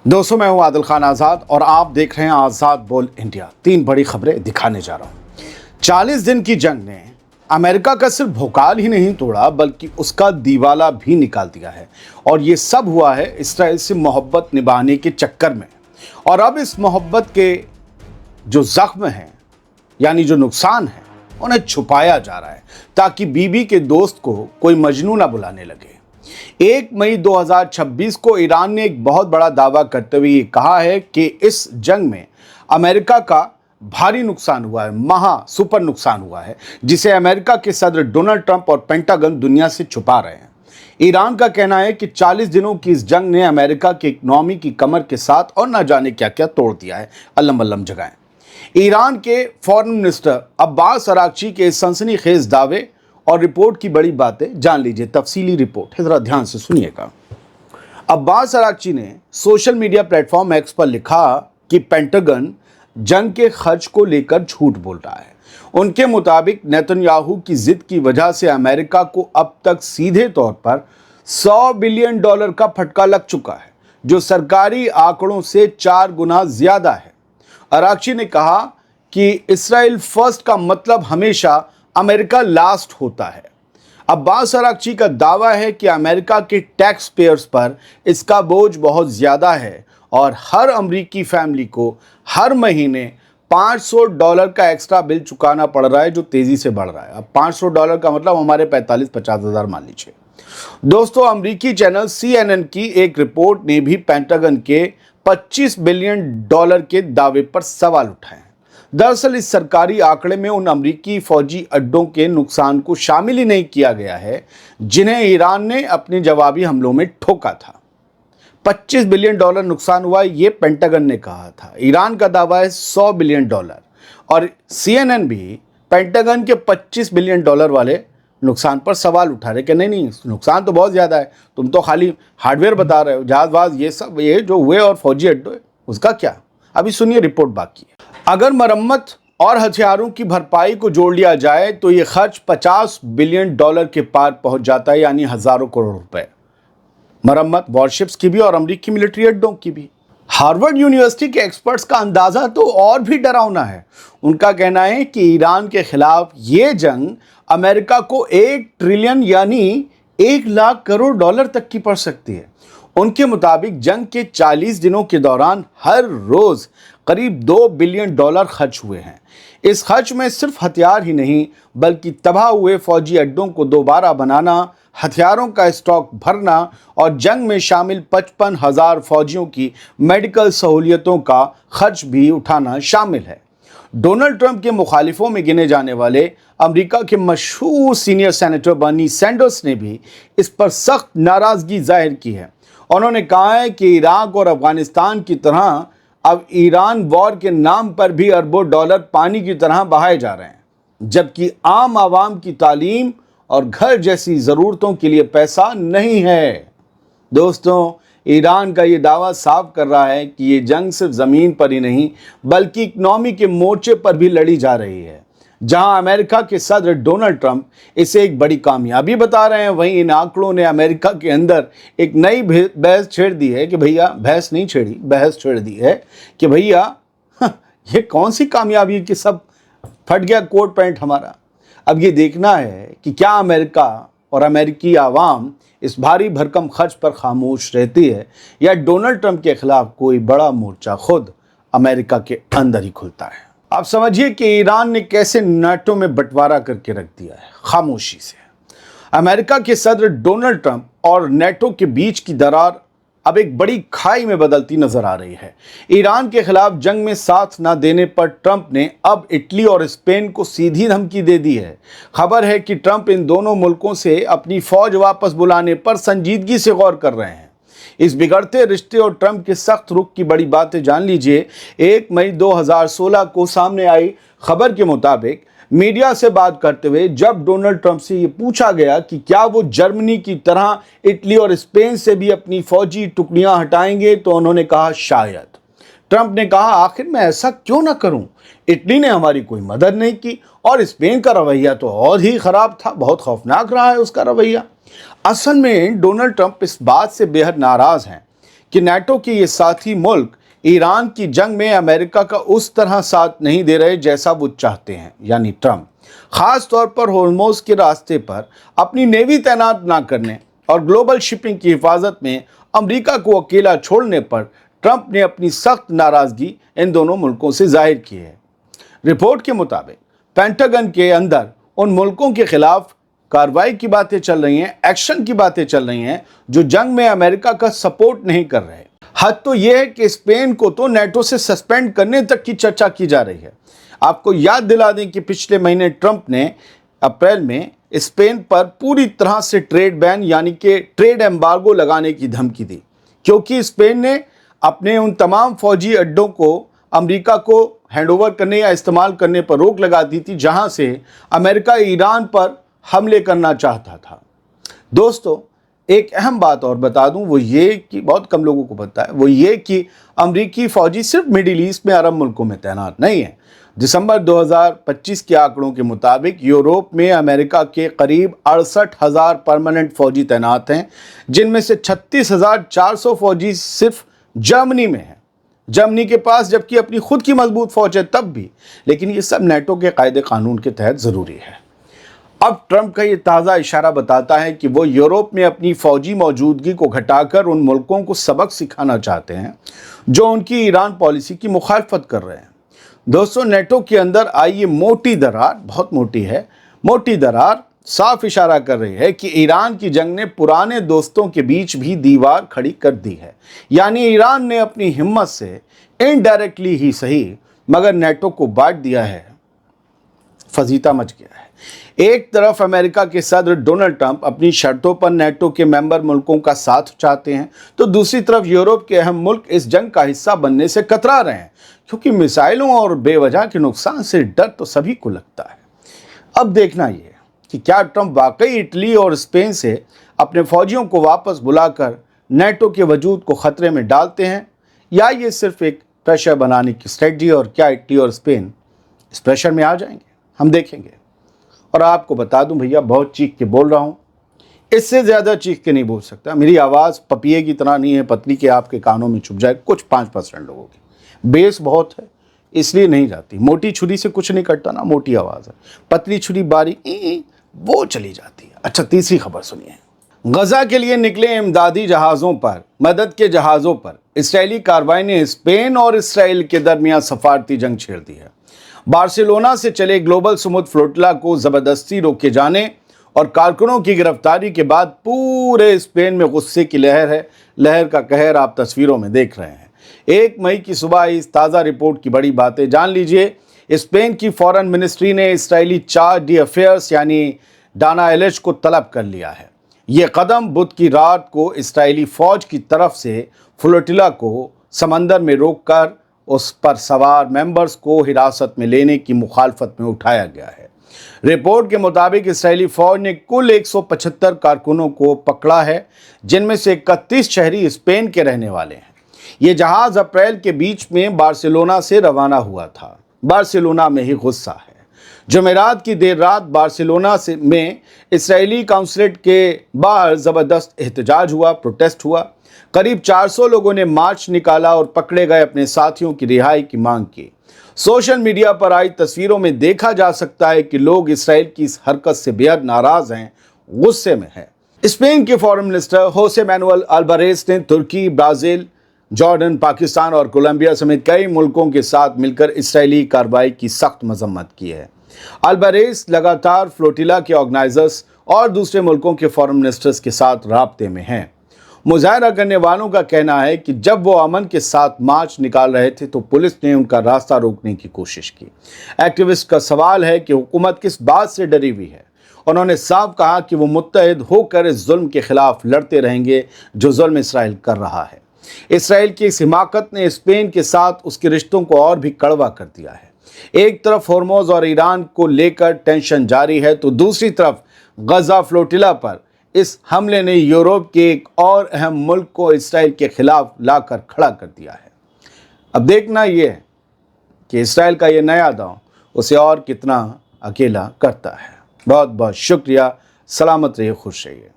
दोस्तों, मैं हूं आदिल खान आज़ाद और आप देख रहे हैं आज़ाद बोल इंडिया। 3 बड़ी खबरें दिखाने जा रहा हूं। 40 दिन की जंग ने अमेरिका का सिर्फ भौकाल ही नहीं तोड़ा बल्कि उसका दीवाला भी निकाल दिया है। और ये सब हुआ है इसराइल से मोहब्बत निभाने के चक्कर में। और अब इस मोहब्बत के जो जख्म हैं यानी जो नुकसान है उन्हें छुपाया जा रहा है ताकि बीबी के दोस्त को कोई मजनू ना बुलाने लगे। 1 मई 2026 को ईरान ने एक बहुत बड़ा दावा करते हुए कहा है कि इस जंग में अमेरिका का भारी नुकसान हुआ है, सुपर नुकसान हुआ है, जिसे अमेरिका के सदर डोनाल्ड ट्रंप और पेंटागन दुनिया से छुपा रहे हैं। ईरान का कहना है कि 40 दिनों की इस जंग ने अमेरिका की इकोनॉमी की कमर के साथ और न जाने क्या क्या तोड़ दिया है, अल्लम बल्लम जगहें। ईरान के फॉरेन मिनिस्टर अब्बास अरागची के सनसनीखेज दावे और रिपोर्ट की बड़ी बातें जान लीजिए। तफसीली रिपोर्ट जरा ध्यान से सुनिएगा। अब्बास अरागची ने सोशल मीडिया प्लेटफॉर्म एक्स पर लिखा कि पेंटागन जंग के खर्च को लेकर झूठ बोल रहा है। उनके मुताबिक नेतन्याहू की जिद की वजह से अमेरिका को अब तक सीधे तौर पर $100 बिलियन का फटका लग चुका है, जो सरकारी आंकड़ों से 4 गुना ज्यादा है। अरागची ने कहा कि इस्राइल फर्स्ट का मतलब हमेशा अमेरिका लास्ट होता है। अब्बास अरागची का दावा है कि अमेरिका के टैक्स पेयर्स पर इसका बोझ बहुत ज़्यादा है और हर अमरीकी फैमिली को हर महीने $500 का एक्स्ट्रा बिल चुकाना पड़ रहा है, जो तेज़ी से बढ़ रहा है। अब $500 का मतलब हमारे 45-50 हज़ार मान लीजिए। दोस्तों, अमरीकी चैनल CNN की एक रिपोर्ट ने भी पेंटागन के $25 बिलियन के दावे पर सवाल उठाए। दरअसल इस सरकारी आंकड़े में उन अमरीकी फौजी अड्डों के नुकसान को शामिल ही नहीं किया गया है जिन्हें ईरान ने अपने जवाबी हमलों में ठोका था। $25 बिलियन नुकसान हुआ, ये पेंटागन ने कहा था। ईरान का दावा है $100 बिलियन और CNN भी पेंटागन के $25 बिलियन वाले नुकसान पर सवाल उठा रहे कि नहीं, नुकसान तो बहुत ज़्यादा है, तुम तो खाली हार्डवेयर बता रहे हो, जहाज़ ये सब ये जो हुए और फौजी अड्डे उसका क्या। अभी सुनिए रिपोर्ट बाकी है। अगर मरम्मत और हथियारों की भरपाई को जोड़ लिया जाए तो ये खर्च $50 बिलियन के पार पहुंच जाता है, यानी हजारों करोड़ रुपए। मरम्मत वॉरशिप्स की भी और अमेरिकी मिलिट्री अड्डों की भी। हार्वर्ड यूनिवर्सिटी के एक्सपर्ट्स का अंदाजा तो और भी डरावना है। उनका कहना है कि ईरान के खिलाफ ये जंग अमेरिका को 1 ट्रिलियन यानी 1 लाख करोड़ तक की पड़ सकती है। उनके मुताबिक जंग के 40 दिनों के दौरान हर रोज करीब $2 बिलियन खर्च हुए हैं। इस खर्च में सिर्फ हथियार ही नहीं बल्कि तबाह हुए फौजी अड्डों को दोबारा बनाना, हथियारों का स्टॉक भरना और जंग में शामिल 55,000 फौजियों की मेडिकल सहूलियतों का खर्च भी उठाना शामिल है। डोनाल्ड ट्रंप के मुखालिफों में गिने जाने वाले अमेरिका के मशहूर सीनियर सेनेटर बर्नी सैंडर्स ने भी इस पर सख्त नाराजगी जाहिर की है। उन्होंने कहा है कि इराक और अफगानिस्तान की तरह अब ईरान वॉर के नाम पर भी अरबों डॉलर पानी की तरह बहाए जा रहे हैं, जबकि आम आवाम की तालीम और घर जैसी ज़रूरतों के लिए पैसा नहीं है। दोस्तों, ईरान का ये दावा साफ कर रहा है कि ये जंग सिर्फ ज़मीन पर ही नहीं बल्कि इकनॉमी के मोर्चे पर भी लड़ी जा रही है। जहां अमेरिका के सदर डोनाल्ड ट्रंप इसे एक बड़ी कामयाबी बता रहे हैं, वहीं इन आंकड़ों ने अमेरिका के अंदर एक नई बहस छेड़ दी है कि भैया बहस छेड़ दी है कि भैया ये कौन सी कामयाबी कि सब फट गया कोट पैंट हमारा। अब ये देखना है कि क्या अमेरिका और अमेरिकी आवाम इस भारी भरकम खर्च पर खामोश रहती है या डोनाल्ड ट्रंप के खिलाफ कोई बड़ा मोर्चा खुद अमेरिका के अंदर ही खुलता है। आप समझिए कि ईरान ने कैसे नाटो में बंटवारा करके रख दिया है खामोशी से। अमेरिका के सदर डोनाल्ड ट्रंप और नेटो के बीच की दरार अब एक बड़ी खाई में बदलती नजर आ रही है। ईरान के खिलाफ जंग में साथ न देने पर ट्रंप ने अब इटली और स्पेन को सीधी धमकी दे दी है। खबर है कि ट्रंप इन दोनों मुल्कों से अपनी फौज वापस बुलाने पर संजीदगी से गौर कर रहे हैं। इस बिगड़ते रिश्ते और ट्रंप के सख्त रुख की बड़ी बातें जान लीजिए। 1 मई 2016 को सामने आई खबर के मुताबिक मीडिया से बात करते हुए जब डोनाल्ड ट्रंप से ये पूछा गया कि क्या वो जर्मनी की तरह इटली और स्पेन से भी अपनी फौजी टुकड़ियां हटाएंगे, तो उन्होंने कहा शायद। ट्रंप ने कहा आखिर मैं ऐसा क्यों ना करूं, इटली ने हमारी कोई मदद नहीं की और स्पेन का रवैया तो और ही खराब था, बहुत खौफनाक रहा है उसका रवैया। असल में डोनाल्ड ट्रंप इस बात से बेहद नाराज हैं कि नाटो के ये साथी मुल्क ईरान की जंग में अमेरिका का उस तरह साथ नहीं दे रहे जैसा वो चाहते हैं, यानी ट्रंप। खास तौर पर होर्मुज़ के रास्ते पर अपनी नेवी तैनात ना करने और ग्लोबल शिपिंग की हिफाजत में अमेरिका को अकेला छोड़ने पर ट्रंप ने अपनी सख्त नाराज़गी इन दोनों मुल्कों से जाहिर की है। रिपोर्ट के मुताबिक पेंटागन के अंदर उन मुल्कों के खिलाफ कार्रवाई की बातें चल रही हैं, एक्शन की बातें चल रही हैं जो जंग में अमेरिका का सपोर्ट नहीं कर रहे। हद तो यह है कि स्पेन को तो नाटो से सस्पेंड करने तक की चर्चा की जा रही है। आपको याद दिला दें कि पिछले महीने ट्रंप ने अप्रैल में स्पेन पर पूरी तरह से ट्रेड बैन यानी कि ट्रेड एम्बार्गो लगाने की धमकी दी, क्योंकि स्पेन ने अपने उन तमाम फौजी अड्डों को अमेरिका को हैंडओवर करने या इस्तेमाल करने पर रोक लगा दी थी, जहां से अमेरिका ईरान पर हमले करना चाहता था। दोस्तों, एक अहम बात और बता दूं, वो ये कि बहुत कम लोगों को पता है, वो ये कि अमेरिकी फौजी सिर्फ मिडिल ईस्ट में अरब मुल्कों में तैनात नहीं है। दिसंबर 2025 के आंकड़ों के मुताबिक यूरोप में अमेरिका के करीब 68,000 परमानेंट फौजी तैनात हैं, जिनमें से 36,400 फौजी सिर्फ जर्मनी में हैं। जर्मनी के पास जबकि अपनी खुद की मजबूत फौज है तब भी, लेकिन ये सब नाटो के कायदे कानून के तहत ज़रूरी है। अब ट्रंप का ये ताज़ा इशारा बताता है कि वो यूरोप में अपनी फौजी मौजूदगी को घटाकर उन मुल्कों को सबक सिखाना चाहते हैं जो उनकी ईरान पॉलिसी की मुखालफत कर रहे हैं। दोस्तों, नाटो के अंदर आई ये मोटी दरार, बहुत मोटी है, मोटी दरार साफ इशारा कर रही है कि ईरान की जंग ने पुराने दोस्तों के बीच भी दीवार खड़ी कर दी है। यानी ईरान ने अपनी हिम्मत से इनडायरेक्टली ही सही मगर नाटो को बांट दिया है। फजीता मच गया है। एक तरफ अमेरिका के सदर डोनाल्ड ट्रंप अपनी शर्तों पर नाटो के मेंबर मुल्कों का साथ चाहते हैं, तो दूसरी तरफ यूरोप के अहम मुल्क इस जंग का हिस्सा बनने से कतरा रहे हैं, क्योंकि मिसाइलों और बेवजह के नुकसान से डर तो सभी को लगता है। अब देखना यह कि क्या ट्रंप वाकई इटली और स्पेन से अपने फौजियों को वापस बुलाकर नाटो के वजूद को खतरे में डालते हैं, या ये सिर्फ एक प्रेशर बनाने की स्ट्रेटजी, और क्या इटली और स्पेन इस प्रेशर में आ जाएंगे, हम देखेंगे। और आपको बता दूं भैया, बहुत चीख के बोल रहा हूं, इससे ज़्यादा चीख के नहीं बोल सकता। मेरी आवाज़ पपिए की तरह नहीं है, पतली के आपके कानों में चुभ जाए, कुछ 5% लोगों की। बेस बहुत है इसलिए नहीं जाती। मोटी छुरी से कुछ नहीं कटता ना, मोटी आवाज़ है। पतली छुरी बारीक वो चली जाती है। अच्छा, तीसरी खबर सुनिए। गजा के लिए निकले इमदादी जहाज़ों पर, मदद के जहाज़ों पर इसराइली कार्रवाई ने स्पेन और इसराइल के दरमियान सफारती जंग छेड़ दी है। बार्सिलोना से चले ग्लोबल समुद्र फ्लोटिला को ज़बरदस्ती रोके जाने और कारकुनों की गिरफ्तारी के बाद पूरे स्पेन में गुस्से की लहर है। लहर का कहर आप तस्वीरों में देख रहे हैं। 1 मई की सुबह इस ताज़ा रिपोर्ट की बड़ी बातें जान लीजिए। स्पेन की फॉरेन मिनिस्ट्री ने इसराइली चार्ज डी अफेयर्स यानी डाना एलिच को तलब कर लिया है। ये कदम बुध की रात को इसराइली फ़ौज की तरफ से फ्लोटिला को समंदर में रोककर उस पर सवार मेंबर्स को हिरासत में लेने की मुखालफत में उठाया गया है। रिपोर्ट के मुताबिक इसराइली फ़ौज ने कुल 175 कारकुनों को पकड़ा है, जिनमें से 31 शहरी स्पेन के रहने वाले हैं। ये जहाज़ अप्रैल के बीच में बार्सिलोना से रवाना हुआ था। बार्सिलोना में ही गुस्सा है। जुमेरात की देर रात बार्सिलोना में इसराइली काउंसलेट के बाहर ज़बरदस्त एहतजाज हुआ, प्रोटेस्ट हुआ। करीब 400 लोगों ने मार्च निकाला और पकड़े गए अपने साथियों की रिहाई की मांग की। सोशल मीडिया पर आई तस्वीरों में देखा जा सकता है कि लोग इसराइल की इस हरकत से बेहद नाराज हैं, गुस्से में हैं। स्पेन के फॉरेन मिनिस्टर होसे मैनुअल अल्वारेस ने तुर्की, ब्राज़ील, जॉर्डन, पाकिस्तान और कोलंबिया समेत कई मुल्कों के साथ मिलकर इसराइली कार्रवाई की सख्त मजम्मत की है। अल्वारेस लगातार फ्लोटिला के ऑर्गेनाइजर्स और दूसरे मुल्कों के फॉरेन मिनिस्टर्स के साथ राब्ते में हैं। मुजाहरा करने वालों का कहना है कि जब वो अमन के साथ मार्च निकाल रहे थे तो पुलिस ने उनका रास्ता रोकने की कोशिश की। एक्टिविस्ट का सवाल है कि हुकूमत किस बात से डरी हुई है। उन्होंने साफ कहा कि वो मुत्तहिद होकर इस जुल्म के खिलाफ लड़ते रहेंगे जो जुल्म इसराइल कर रहा है। इसराइल की इस हिमाकत ने स्पेन के साथ उसके रिश्तों को और भी कड़वा कर दिया है। एक तरफ होर्मुज़ और ईरान को लेकर टेंशन जारी है, तो दूसरी तरफ गजा फ्लोटिला पर इस हमले ने यूरोप के एक और अहम मुल्क को इसराइल के खिलाफ लाकर खड़ा कर दिया है। अब देखना यह है कि इसराइल का ये नया दांव उसे और कितना अकेला करता है। बहुत बहुत शुक्रिया। सलामत रहिए, खुश रहिए।